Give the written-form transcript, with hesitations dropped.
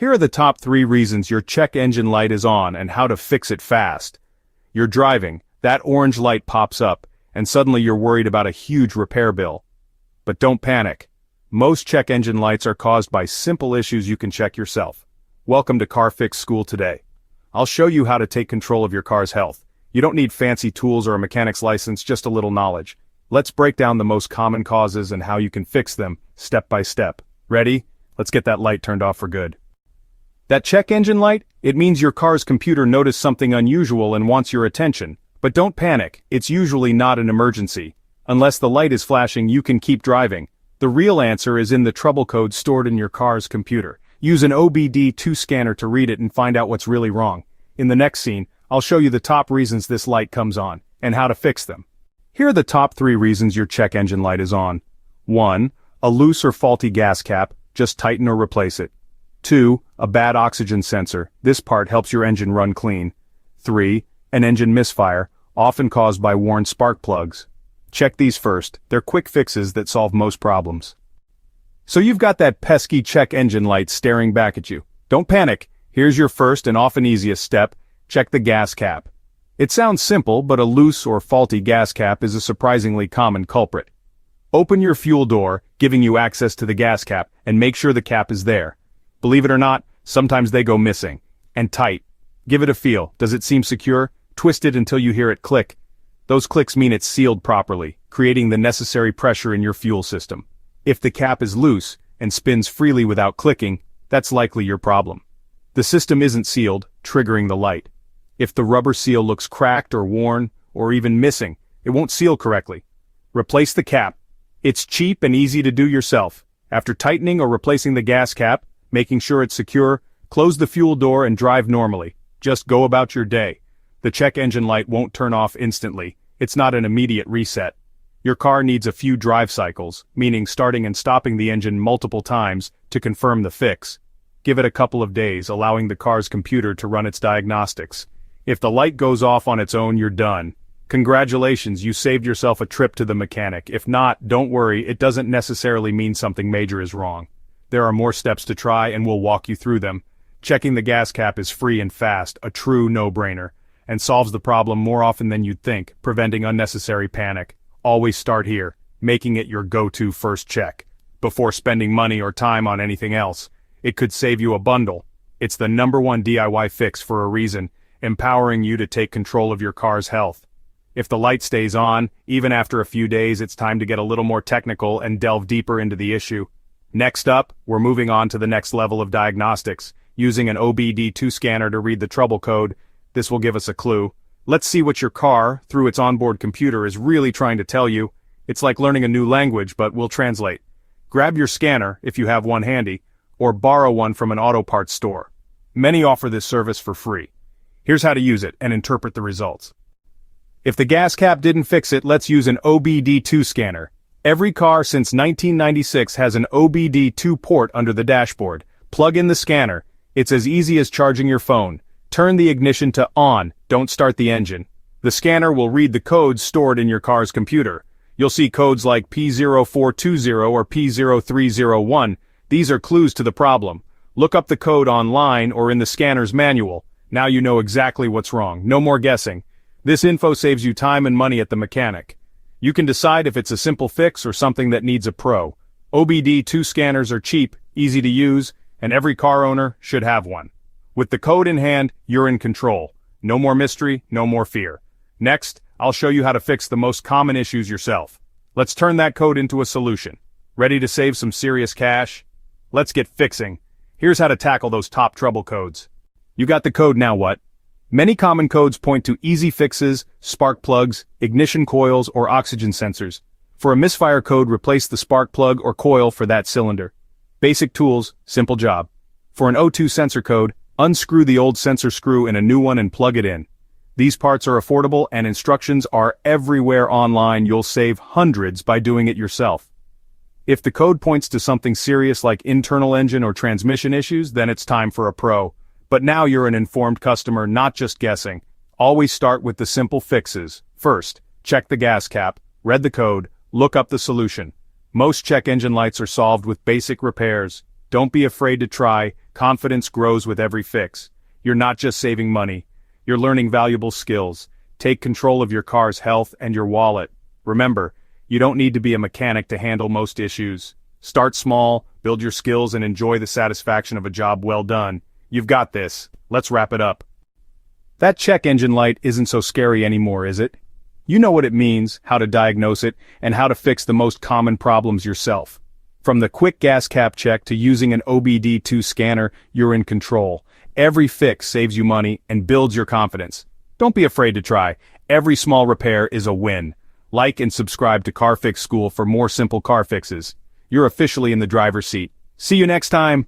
Here are the top 3 reasons your check engine light is on and how to fix it fast. You're driving, that orange light pops up, and suddenly you're worried about a huge repair bill. But don't panic. Most check engine lights are caused by simple issues you can check yourself. Welcome to Car Fix School today. I'll show you how to take control of your car's health. You don't need fancy tools or a mechanic's license, just a little knowledge. Let's break down the most common causes and how you can fix them, step by step. Ready? Let's get that light turned off for good. That check engine light? It means your car's computer noticed something unusual and wants your attention. But don't panic, it's usually not an emergency. Unless the light is flashing, you can keep driving. The real answer is in the trouble code stored in your car's computer. Use an OBD2 scanner to read it and find out what's really wrong. In the next scene, I'll show you the top reasons this light comes on, and how to fix them. Here are the top 3 reasons your check engine light is on. 1. A loose or faulty gas cap, just tighten or replace it. 2. A bad oxygen sensor, this part helps your engine run clean. 3. An engine misfire, often caused by worn spark plugs. Check these first, they're quick fixes that solve most problems. So you've got that pesky check engine light staring back at you. Don't panic, here's your first and often easiest step, check the gas cap. It sounds simple, but a loose or faulty gas cap is a surprisingly common culprit. Open your fuel door, giving you access to the gas cap, and make sure the cap is there. Believe it or not, sometimes they go missing. And tight. Give it a feel, does it seem secure? Twist it until you hear it click. Those clicks mean it's sealed properly, creating the necessary pressure in your fuel system. If the cap is loose, and spins freely without clicking, that's likely your problem. The system isn't sealed, triggering the light. If the rubber seal looks cracked or worn, or even missing, it won't seal correctly. Replace the cap. It's cheap and easy to do yourself. After tightening or replacing the gas cap, making sure it's secure, close the fuel door and drive normally. Just go about your day. The check engine light won't turn off instantly. It's not an immediate reset. Your car needs a few drive cycles, meaning starting and stopping the engine multiple times to confirm the fix. Give it a couple of days, allowing the car's computer to run its diagnostics. If the light goes off on its own, you're done. Congratulations, you saved yourself a trip to the mechanic. If not, don't worry, it doesn't necessarily mean something major is wrong. There are more steps to try and we'll walk you through them. Checking the gas cap is free and fast, a true no-brainer, and solves the problem more often than you'd think, preventing unnecessary panic. Always start here, making it your go-to first check. Before spending money or time on anything else, it could save you a bundle. It's the #1 DIY fix for a reason, empowering you to take control of your car's health. If the light stays on, even after a few days, it's time to get a little more technical and delve deeper into the issue. Next up, we're moving on to the next level of diagnostics, using an OBD2 scanner to read the trouble code. This will give us a clue. Let's see what your car, through its onboard computer, is really trying to tell you. It's like learning a new language, but we'll translate. Grab your scanner, if you have one handy, or borrow one from an auto parts store. Many offer this service for free. Here's how to use it and interpret the results. If the gas cap didn't fix it, let's use an OBD2 scanner. Every car since 1996 has an OBD2 port under the dashboard. Plug in the scanner. It's as easy as charging your phone. Turn the ignition to on, don't start the engine. The scanner will read the codes stored in your car's computer. You'll see codes like P0420 or P0301. These are clues to the problem. Look up the code online or in the scanner's manual. Now you know exactly what's wrong. No more guessing. This info saves you time and money at the mechanic. You can decide if it's a simple fix or something that needs a pro. OBD2 scanners are cheap, easy to use, and every car owner should have one. With the code in hand, you're in control. No more mystery, no more fear. Next, I'll show you how to fix the most common issues yourself. Let's turn that code into a solution. Ready to save some serious cash? Let's get fixing. Here's how to tackle those top trouble codes. You got the code, now what? Many common codes point to easy fixes, spark plugs, ignition coils, or oxygen sensors. For a misfire code, replace the spark plug or coil for that cylinder. Basic tools, simple job. For an O2 sensor code, unscrew the old sensor screw in a new one and plug it in. These parts are affordable and instructions are everywhere online. You'll save hundreds by doing it yourself. If the code points to something serious like internal engine or transmission issues, then it's time for a pro. But now you're an informed customer, not just guessing. Always start with the simple fixes. First, check the gas cap, read the code, look up the solution. Most check engine lights are solved with basic repairs. Don't be afraid to try, Confidence grows with every fix. You're not just saving money. You're learning valuable skills. Take control of your car's health and your wallet. Remember, you don't need to be a mechanic to handle most issues. Start small, build your skills, and enjoy the satisfaction of a job well done. You've got this. Let's wrap it up. That check engine light isn't so scary anymore, is it? You know what it means, how to diagnose it, and how to fix the most common problems yourself. From the quick gas cap check to using an OBD2 scanner, you're in control. Every fix saves you money and builds your confidence. Don't be afraid to try. Every small repair is a win. Like and subscribe to Car Fix School for more simple car fixes. You're officially in the driver's seat. See you next time.